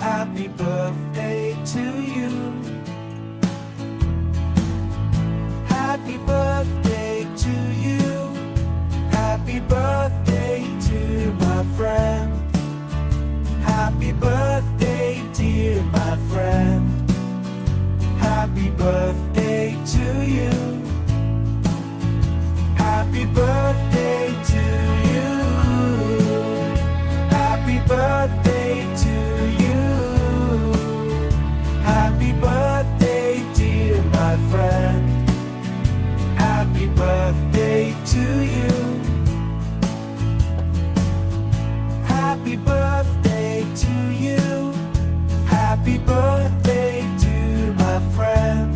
Happy birthday to you. Happy birthday to you. Happy birthday to my friend. Happy birthday, dear my friend. Happy birthday to you. Happy birthday to you. Happy birthday to you. Happy birthday, dear my friend. Happy birthday to you. Happy birthday to you. Happy birthday to my friend.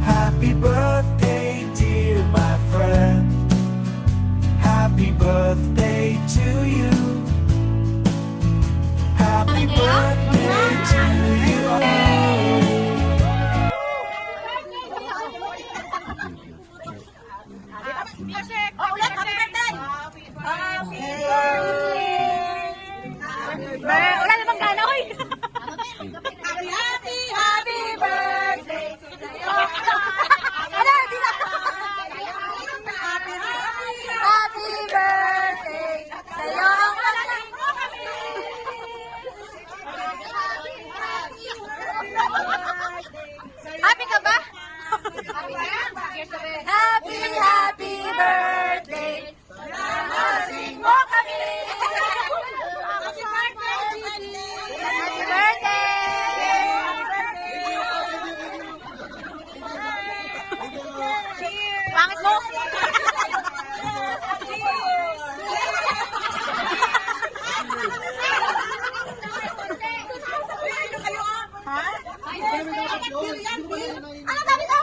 Happy birthday, dear my friend. Happy birthday to you. Happy birthday to you. Oh, ulit, happy birthday! Happy birthday! Wala namang gana, hoy! Happy birthday sa'yo! Ano, di na! Happy birthday sa'yo! Happy ka ba? Happy birthday! Lasing mo kami! Happy birthday! Pangit mo? Ha? Ano sabi ko?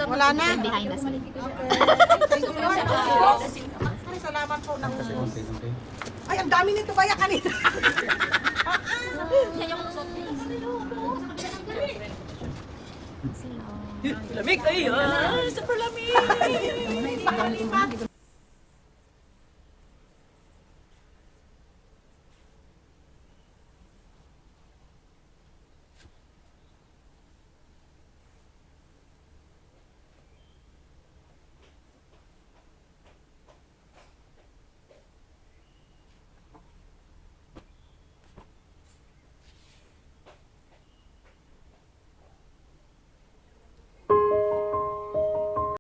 Wala na. Behind us. Ay, salamat po ng... Ay, ang dami nito kaya kanina. Lamig! Ay, super lamig!